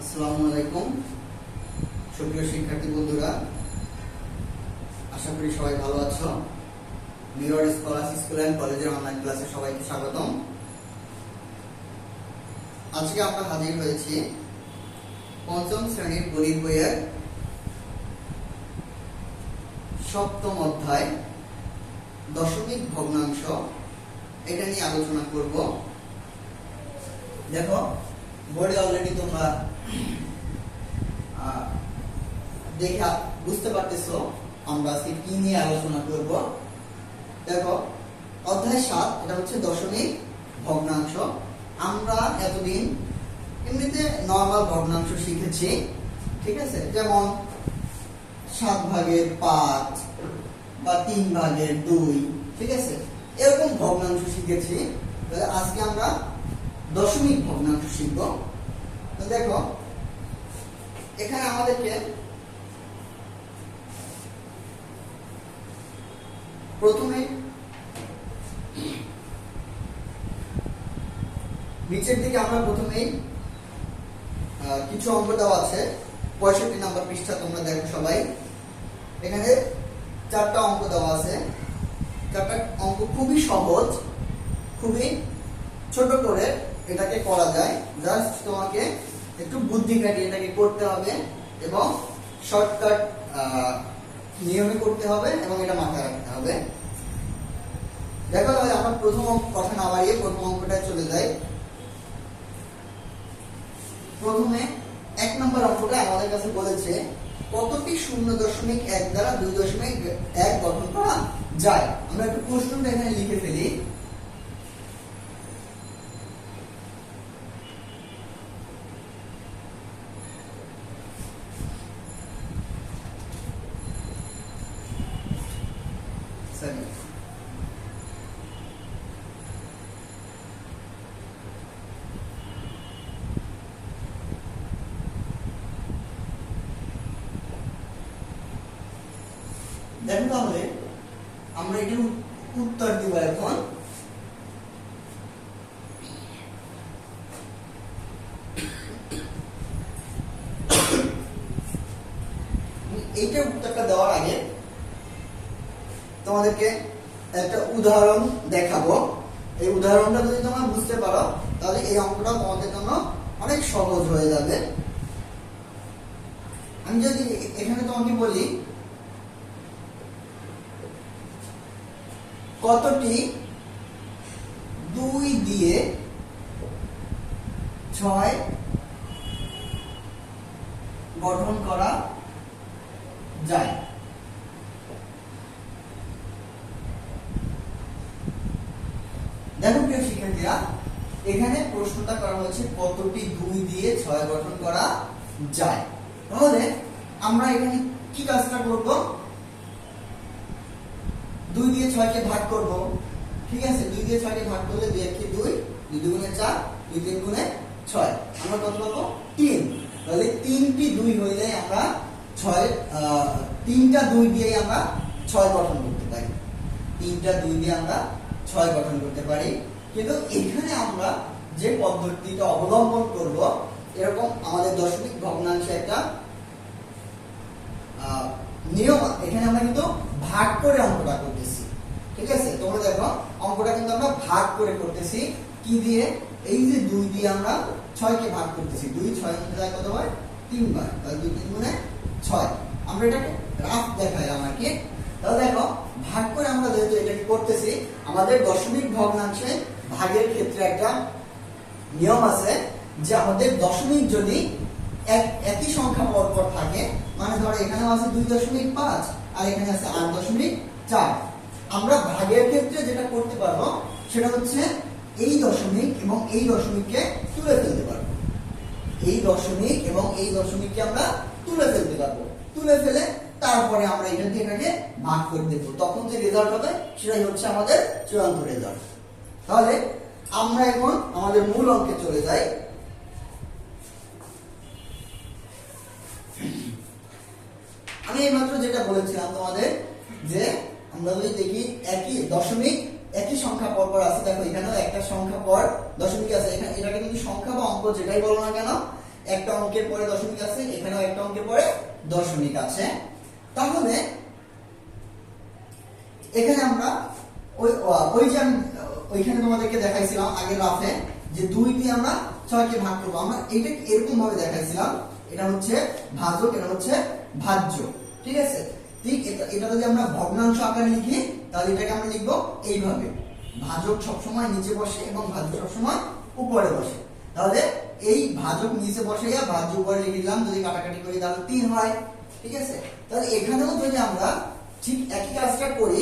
আসসালামু আলাইকুম সুপ্রিয় শিক্ষার্থী বন্ধুরা, আশা করি সবাই ভালো আছো। মিরর স্কলার স্কুল এন্ড কলেজের অনলাইন ক্লাসে সবাইকে স্বাগতম। আজকে আমরা হাজির হয়েছি পঞ্চম শ্রেণীর গণিত বইয়ের সপ্তম অধ্যায় দশমিক ভগ্নাংশ, এটা নিয়ে আলোচনা করব। দেখো বোর্ডে অলরেডি তোমরা দেখে বুঝতে পারতেছো আমরা আজকে কি নিয়ে আলোচনা করব। দেখো অধ্যায় 7, এটা হচ্ছে দশমিক ভগ্নাংশ। আমরা এতদিন এমনিতে নরমাল ভগ্নাংশ শিখেছি, ঠিক আছে, যেমন 7 ভাগের 5 বা 3 ভাগের 2, ঠিক আছে, এরকম ভগ্নাংশ শিখেছি। তাহলে আজকে আমরা দশমিক ভগ্নাংশ শিখব। তো দেখো এখানে আমাদেরকে প্রথমে নিচের দিকে আমরা প্রথমেই কিছু অঙ্ক দেওয়া আছে। 65 নম্বর পৃষ্ঠা তোমরা দেখো সবাই। এখানে 4টা অঙ্ক দেওয়া আছে। 4টা অঙ্ক খুবই সহজ, খুবই ছোট করে এটাকে করা যায়। জাস্ট তোমাকে একটু বুদ্ধি খাটিয়ে এটাকে করতে হবে এবং শর্টকাট নিয়মে করতে হবে এবং এটা মাথায় রাখতে হবে। দেখো তাহলে আমরা প্রথম কথা না বাড়িয়ে প্রথম অঙ্কটায় চলে যাই। প্রথমে 1 নম্বর অঙ্কটা আমাদের কাছে বলেছে কতটি 0.1 দ্বারা 2.1 গঠন করা যায়। আমরা একটু প্রশ্নটা এখানে লিখে ফেলি। দেখো তাহলে আমরা এটার উত্তর দিব এখন। এইটার উত্তরটা দেওয়ার আগে তোমাদেরকে একটা উদাহরণ দেখাবো। এই উদাহরণটা যদি তোমরা বুঝতে পারো তাহলে এই অঙ্কটা তোমাদের জন্য অনেক সহজ হয়ে যাবে। আমি যদি এখানে তোমাকে বলি কতটি 2 দিয়ে 6 গঠন করা যায়। দেখো প্রিয় শিক্ষার্থীরা, এখানে প্রশ্নটা করা হয়েছে কতটি 2 দিয়ে 6 গঠন করা যায়। তাহলে আমরা এখানে কি কাজটা করব? 2 দিয়ে 6 কে ভাগ করব, ঠিক আছে। 2 দিয়ে 6 কে ভাগ করলে 2 1 2, 2 2 গুণে 4, 2 3 গুণে 6, আমরা কত পাবো? 3। তাহলে 3টি 2 হইলে আমরা 3টা 2 দিয়ে আমরা 6 গঠন করতে পারি। 3টা 2 দিয়ে আমরা 6 গঠন করতে পারি। কিন্তু এখানে আমরা যে পদ্ধতিটা অবলম্বন করব, এরকম আমাদের দশমিক ভগ্নাংশে একটা নিয়ম। এখানে আমরা কিন্তু ভাগ করে অঙ্কটা করতেছি, ঠিক আছে। তোমরা দেখো অঙ্কটা কিন্তু আমরা ভাগ করে করতেছি। কি দিয়ে? এই যে 2 দিয়ে আমরা 6 কে ভাগ করতেছি। 2 6 মধ্যে যায় কত হয়? 3 বার। তাহলে 2 3 গুণে 6। আমরা এটাকে রাফ দেখাই আমাকে। তাহলে দেখো ভাগ করে আমরা যেহেতু এটাকে করতেছি, আমাদের দশমিক ভগ্নাংশে ভাগের ক্ষেত্রে একটা নিয়ম আছে যে আমাদের দশমিক যদি একই সংখ্যা পরপর থাকে, মানে ধরো এখানে আছে 2.5 আর এখানে আছে 8.4, আমরা ভাগের ক্ষেত্রে যেটা করতে পারবো সেটা হচ্ছে এই দশমিক এবং এই দশমিককে তুলে ফেলতে পারবো। এই দশমিক এবং এই দশমিককে আমরা তুলে ফেলতে পারবো। তুলে ফেলে তারপরে আমরা এটা দিয়ে এটাকে ভাগ করে দেবো। তখন যে রেজাল্ট হবে সেটাই হচ্ছে আমাদের চূড়ান্ত রেজাল্ট। তাহলে আমরা এখন আমাদের মূল অঙ্কে চলে যাই। আমি এইমাত্র যেটা বলেছিলাম তোমাদের যে আমরা যদি দেখি একই দশমিক একই সংখ্যা পর পর আছে। দেখো এখানেও একটা সংখ্যা পর দশমিক আছে। এখানে এটাকে কিন্তু সংখ্যা বা অঙ্ক যেটাই বলো না কেন, একটা অঙ্কের পরে দশমিক আছে, এখানেও একটা অঙ্কের পরে দশমিক আছে। তাহলে এখানে আমরা ওই যে আমি ওইখানে তোমাদেরকে দেখাইছিলাম আগে রাফে যে 2 দিয়ে আমরা 6 কে ভাগ করব, আমরা এটা এরকম ভাবে দেখাইছিলাম, এটা হচ্ছে ভাজক, এটা হচ্ছে ভাজ্য, ঠিক আছে। ঠিক এটা যদি আমরা ভগ্নাংশ আকারে লিখি তাহলে এটাকে আমরা লিখব এইভাবে, ভাজক সবসময় নিচে বসে এবং ভাজ্য সবসময় উপরে বসে। তাহলে এই ভাজক নিচে বসে আর ভাজ্য উপরে লিখে দিলাম, যদি কাটাকাটি করি তাহলে 3 হয়, ঠিক আছে। তাহলে এখানেও যদি আমরা ঠিক একই কাজটা করি,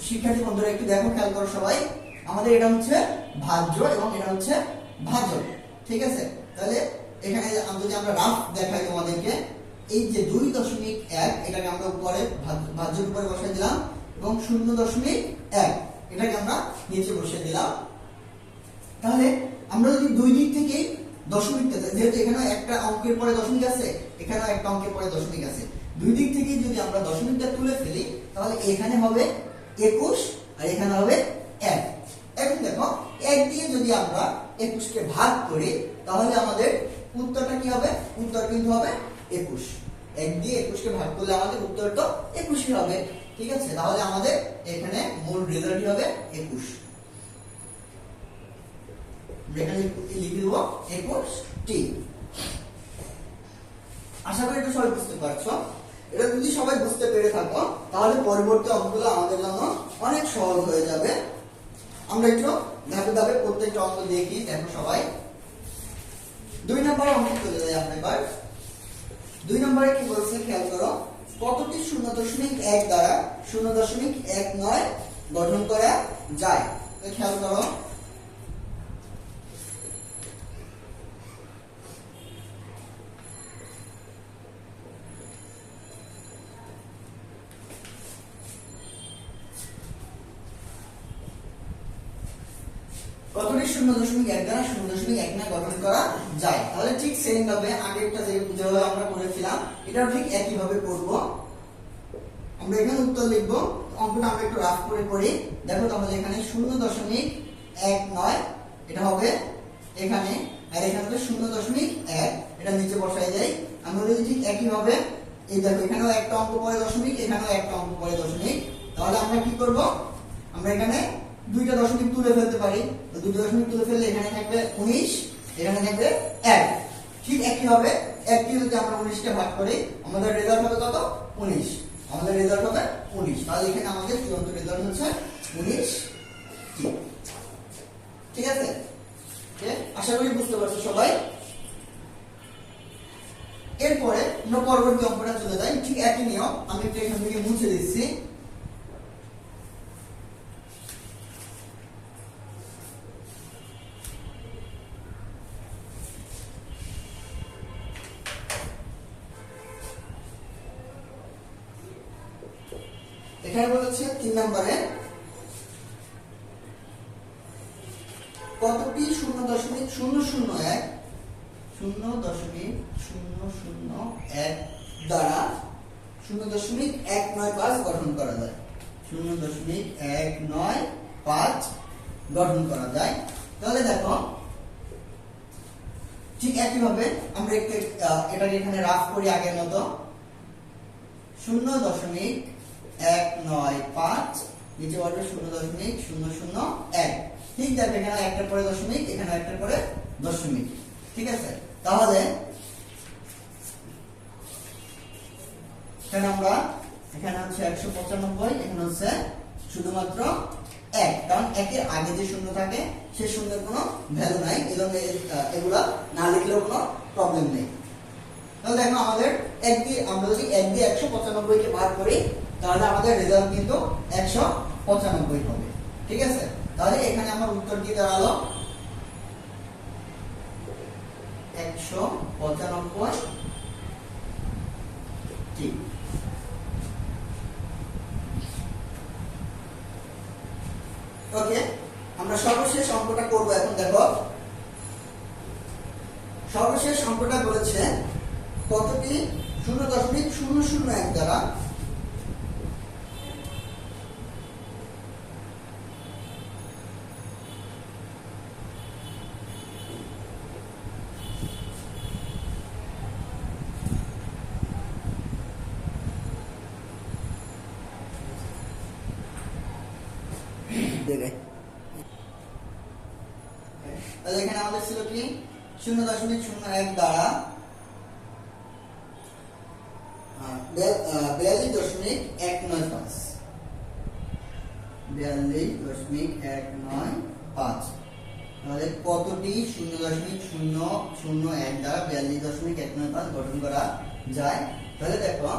শিক্ষার্থী বন্ধুরা একটু দেখো, খেয়াল করো সবাই, আমাদের এটা হচ্ছে ভাজ্য এবং এটা হচ্ছে ভাজক, ঠিক আছে। তাহলে এখানে যদি আমরা রাফ দেখাই তোমাদেরকে, এই যে 2.1 এটাকে আমরা উপরে ভাজ্যের উপরে বসাই দিলাম এবং 0.1 এটাকে আমরা নিচে বসিয়ে দিলাম। তাহলে আমরা যদি দুই দিক থেকে দশমিকটা, যেহেতু এখানে একটা অঙ্কের পরে দশমিক আছে, এখানেও একটা অঙ্কের পরে দশমিক আছে, দুই দিক থেকে যদি আমরা দশমিকটা তুলে ফেলি তাহলে এখানে হবে 21 আর এখানে হবে 1। এখন দেখো 1 দিয়ে যদি আমরা 21 কে ভাগ করি তাহলে আমাদের উত্তরটা কি হবে? উত্তর কিন্তু হবে 21। 1 দিয়ে 21 কে ভাগ করলে আমাদের উত্তর তো 21 হবে, ঠিক আছে। তাহলে আমাদের এখানে মূল রেজাল্টই হবে 21। এখানে লিখে দেব 21টি। আশা করি এটা সবাই বুঝতে পারছো। এটা যদি সবাই বুঝতে পেরে থাকো তাহলে পরবর্তী অঙ্কগুলো আমাদের জন্য অনেক সহজ হয়ে যাবে। আমরা একটু ধাপে ধাপে প্রত্যেকটা অঙ্ক দেখি, দেখো সবাই। 2 নম্বর অঙ্ক চলে যাই আমরা এবার। 2 নম্বরে কি বলছে খেয়াল করো, কতটি 0.1 দ্বারা 0.19 গঠন করা যায়? খেয়াল করো, কতটি 0.1 দ্বারা 0.19 গঠন করা যায়? তাহলে ঠিক সেম ভাবে আগেরটা যেভাবে আমরা করেছিলাম এটাও ঠিক একই ভাবে করব। আমরা এখানে উত্তর লিখব, অঙ্কটা আমরা একটু রাফ করে করি। দেখো তাহলে এখানে 0.19 এটা হবে এখানে, আর এখানে হবে 0.1, এটা নিচে বসাই যাই। আমরা যদি ঠিক একই ভাবে, এই দেখো এখানেও একটা অঙ্ক পরে দশমিক, এখানেও একটা অঙ্ক পরে দশমিক, তাহলে আমরা কি করব? আমরা এখানে দুইটা দশমিক তুলে ফেলতে পারি। তো দুইটা দশমিক তুলে ফেললে এখানে থাকবে 19, এখানে থাকবে 1। ঠিক একই ভাবে 1 দিয়ে যদি আমরা 19 কে ভাগ করি আমাদের রেজাল্ট হবে কত? 19। আমাদের রেজাল্ট হবে 19। তাহলে এখানে আমাদের চূড়ান্ত রেজাল্ট হচ্ছে 19। ঠিক আছে, আশা করি বুঝতে পারছো সবাই। এরপরে আমরা পরবর্তী অঙ্কটা চলে যাই। ঠিক একই নিয়ম, আমি একটু এখান থেকে মুছে দিচ্ছি। এখানে বলেছে 3 নম্বরে কতটি 0.001 দ্বারা 0.195 গঠন করা যায়? 0.195 গঠন করা যায়। তাহলে দেখো ঠিক একই ভাবে আমরা এটাকে এখানে রাফ করি আগের মতো। 0.195 নিচে বলবে 0.001। ঠিক যাবে, এখানে একটার পরে দশমিক, এখানে একটার পরে দশমিক, ঠিক আছে। তাহলে এখানে আমরা, এখানে হচ্ছে 195, এখানে হচ্ছে শুধুমাত্র 1, কারণ একের আগে যে শূন্য থাকে সে শূন্যের কোনো ভ্যালু নাই, এগুলা না লিখলেও কোনো প্রবলেম নেই। তাহলে দেখো আমাদের আমরা যদি 1 দিয়ে 195 কে ভাগ করি তাহলে আমাদের রেজাল্ট কিন্তু 195 হবে, ঠিক আছে। তাহলে এখানে আমার উত্তর কি দাঁড়ালো? 195। ঠিক, ওকে। আমরা সর্বশেষ অঙ্কটা করব এখন। দেখো সর্বশেষ অঙ্কটা বলেছে কতটি 0.001 দ্বারা তাহলে এখানে আমাদের ছিল কি 0.01 দ্বারা 42.195 42.195 তাহলে কতটি 0.001 দ্বারা 42.195 গঠন করা যায়। তাহলে দেখো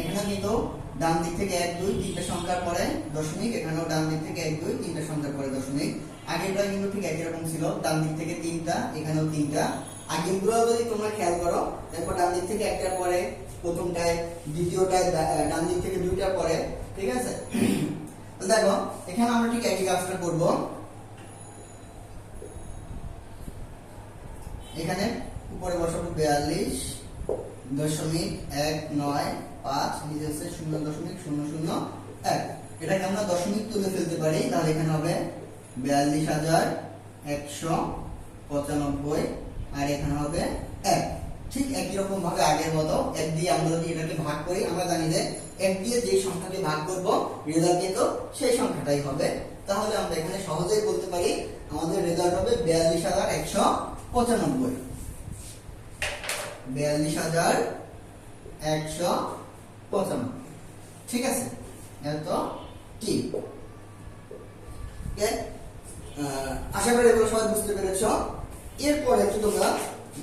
এখানে কিন্তু ডান দিক থেকে 1 2 তিনটা সংখ্যার পরে দশমিক, এখানেও ডান দিক থেকে 1 2 তিনটা সংখ্যার পরে দশমিক। আগেরটা কিন্তু ঠিক একই রকম ছিল, ডান দিক থেকে 3টা, এখানেও 3টা। আগেরগুলো যদি তোমরা খেয়াল করো, দেখো ডান দিক থেকে একটার পরে প্রথমটায়, দ্বিতীয়টায় ডান দিক থেকে 2টার পরে, ঠিক আছে। দেখো এখানে আমরা ঠিক একই কাজটা করব। এখানে উপরে বসাবো 42.195, নিচে আছে 0.001। এটাকে আমরা দশমিক তুলে ফেলতে পারি, তাহলে এখানে হবে 42,195 আর এখানে হবে 1। ঠিক একই রকম ভাবে আগের মতো 1 দিয়ে আমরা যদি এটাকে ভাগ করি, আমরা জানি যে 1 দিয়ে যে সংখ্যাকে ভাগ করব রেজাল্ট কিন্তু সেই সংখ্যাটাই হবে। তাহলে আমরা এখানে সহজেই বলতে পারি আমাদের রেজাল্ট হবে 42,195। 42,195, ঠিক আছে, এত ঠিক। আশা করি এগুলো সবাই বুঝতে পেরেছো। এরপরে একটু তোমরা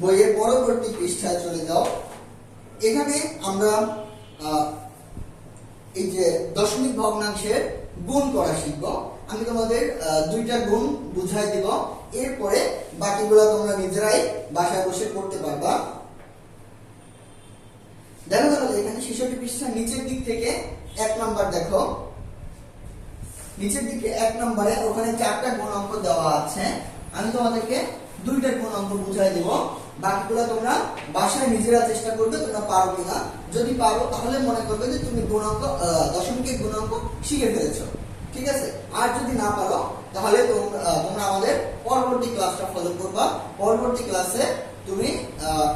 বইয়ের পরবর্তী পৃষ্ঠায় চলে যাও। এখানে আমরা এই যে দশমিক ভগ্নাংশের গুণ করা শিখব। আমি তোমাদের 2টা গুণ বুঝাই দেব, এরপরে বাকিগুলো তোমরা নিজেরাই বাসায় বসে করতে পারবা। দেখো তাহলে এখানে 66 পৃষ্ঠা নিচের দিক থেকে 1 নাম্বার দেখো, নিচের দিকে 1 নম্বরে ওখানে 4টা গুণ অঙ্ক দেওয়া আছে। আমি তোমাদেরকে 2টা গুণ অঙ্ক বুঝাই দেব, বাকিগুলো তোমরা বাসায় নিজেরা চেষ্টা করবে তোমরা পারো কিনা। যদি পারো তাহলে মনে করবে যে তুমি গুণ অঙ্ক, দশমিকের গুণ অঙ্ক শিখে ফেলেছো, ঠিক আছে। আর যদি না পারো তাহলে তোমরা আমাদের পরবর্তী ক্লাসটা ফলো করবা। পরবর্তী ক্লাসে তুমি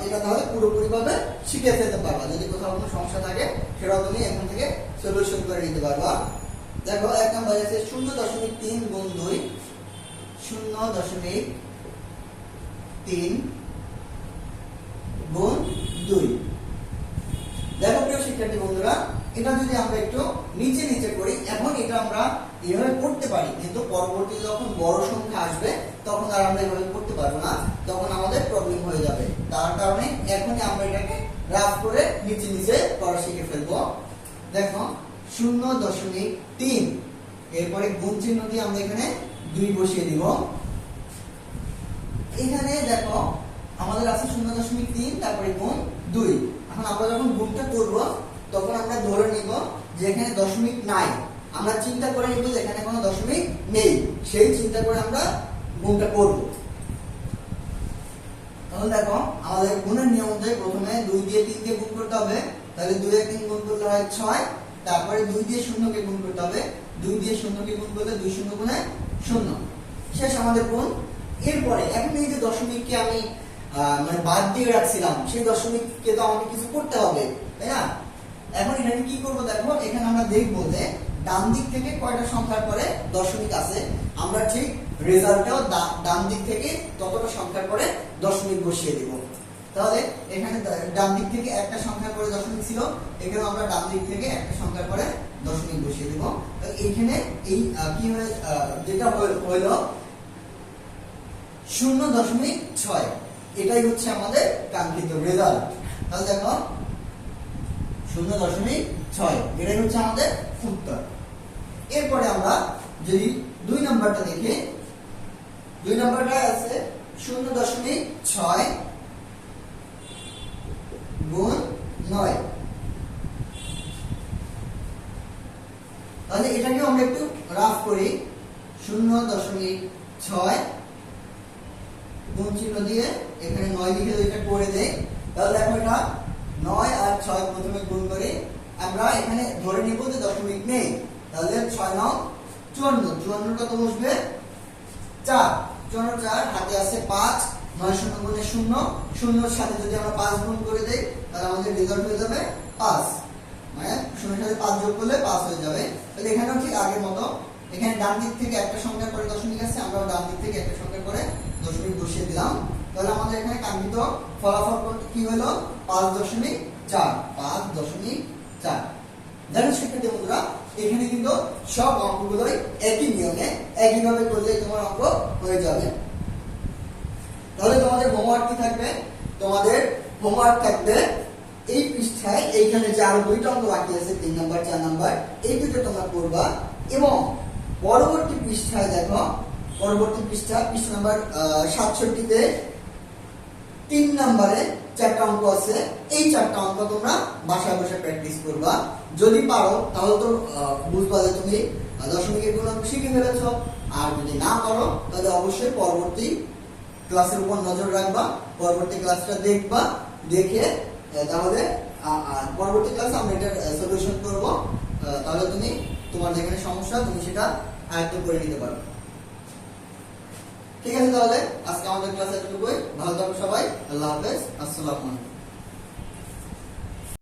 এটা তাহলে পুরোপুরি ভাবে শিখে ফেলতে পারবা। যদি কোথাও কোনো সমস্যা থাকে সেটাও তুমি এখান থেকে সলিউশন করে নিতে পারবা। দেখো 1 নম্বরে আছে 0.3 গুণ 2, 0.3 গুণ 2। দেখো প্রিয় শিক্ষার্থী বন্ধুরা, এটা যদি আমরা একটু নিচে নিচে করি, এখন এটা আমরা এভাবে করতে পারি, কিন্তু পরবর্তী যখন বড় সংখ্যা আসবে তখন আর আমরা এভাবে করতে পারবো না, তখন আমাদের প্রবলেম হয়ে যাবে। তার কারণে এখনই আমরা এটাকে রাফ করে নিচে নিচে করা শিখে ফেলবো। দেখো 0.3, এরপরে গুণ চিহ্ন দিয়ে আমরা এখানে 2 বসিয়ে দিব। এখানে দেখো আমাদের আছে 0.3, তারপরে গুণ 2। এখন আমরা যখন গুণটা করব তখন আমরা ধরে নিব যে এখানে দশমিক নাই, আমরা চিন্তা করে নিব যে এখানে কোনো দশমিক নেই, সেই চিন্তা করে আমরা গুণটা করব। তাহলে দেখো আমাদের গুণের নিয়ম অনুযায়ী প্রথমে 2 দিয়ে 3 কে গুণ করতে হবে, তাহলে 2 এর 3 গুণ করলে হয় 6। তারপরে 2 দিয়ে 0 কে গুণ করতে হবে, 2 দিয়ে 0 কে গুণ করলে 2 0 গুণে 0, শেষ আমাদের গুণ। এরপরে এখন এই যে দশমিককে আমি মানে বাদ দিয়ে রাখছিলাম, সেই দশমিককে তো আমাকে কিছু করতে হবে, তাই না। এখন এখানে কি করব, দেখো এখানে আমরা দেখব যে ডান দিক থেকে কয়টা সংখ্যার পরে দশমিক আছে, আমরা ঠিক রেজাল্টেও ডান দিক থেকে ততটা সংখ্যার পরে দশমিক বসিয়ে দেব। তাহলে এখানে ডান দিক থেকে একটা সংখ্যার পরে দশমিক ছিল, এখানে আমরা ডান দিক থেকে একটা সংখ্যার পরে দশমিক বসিয়ে দেব। এখানে এই কি হয়, যেটা হলো 0.6, এটাই হচ্ছে আমাদের কাঙ্ক্ষিত রেজাল্ট। তাহলে দেখো 0.6, এটাই হচ্ছে আমাদের উত্তর। এরপরে আমরা যদি 2 নাম্বারটা দেখি, 2 নাম্বারটা আছে 0.6 গুণ 9। তাহলে এটাকে আমরা একটু রাফ করি, 0.6 গুণ চিহ্ন দিয়ে এখানে 9 লিখে এটা করে দেই। তাহলে দেখো এটা 9 আর 6 প্রথমে গুণ করে আমরা এখানে ধরে নিব যে দশমিক নেই। তাহলে 6 9 54, 54 কত বসবে 4, 4 হাতে আছে 5, 9 0 গুণে 0, 0 এর সাথে যদি আমরা 5 গুণ করে দেই তাহলে আমাদের রেজাল্ট হয়ে যাবে 5, মানে 0 এর সাথে 5 যোগ করলে 5 হয়ে যাবে। তাহলে এখানেও ঠিক আগের মতো এখানে ডান দিক থেকে একটা সংখ্যার পরে দশমিক আছে, আমরা ডান দিক থেকে একটা সংখ্যার পরে দশমিক বসিয়ে দিলাম। তাহলে আমাদের এখানে কাঙ্ক্ষিত ফলাফল কি হলো 5.4 5.4। দেখো শিক্ষার্থী বন্ধুরা, এখানে কিন্তু সব অঙ্কগুলোই একই নিয়মে একইভাবে করলে তোমার অঙ্ক হয়ে যাবে। তাহলে তোমাদের হোমওয়ার্ক কি থাকবে? তোমাদের হোমওয়ার্ক থাকবে এই পৃষ্ঠায় এইখানে যে আরো দুইটা অঙ্ক বাকি আছে 3 নাম্বার 4 নাম্বার, এই দুটো তোমরা করবা এবং পরবর্তী পৃষ্ঠায় দেখো, পরবর্তী পৃষ্ঠা নাম্বার 67 তে 3 নম্বরে 4টা অঙ্ক আছে। এই 4টা অঙ্ক তোমরা বাসায় বসে প্র্যাকটিস করবা। যদি পারো তাহলে তো বুঝবা যে তুমি দশমিকের গুণক শিখে ফেলেছো, আর যদি না পারো তাহলে অবশ্যই পরবর্তী ক্লাসের উপর নজর রাখবা, পরবর্তী ক্লাসটা দেখবা, দেখে তাহলে পরবর্তী ক্লাসে আমরা এটার সলিউশন করব। তাহলে তুমি তোমার যেখানে সমস্যা তুমি সেটা আয়ত্ত করে নিতে পারবে। ঠিক আছে, তাহলে আজকে আমাদের ক্লাস এতটুকুই। ভালো থাকো সবাই, আল্লাহ হাফেজ, আসসালামু আলাইকুম।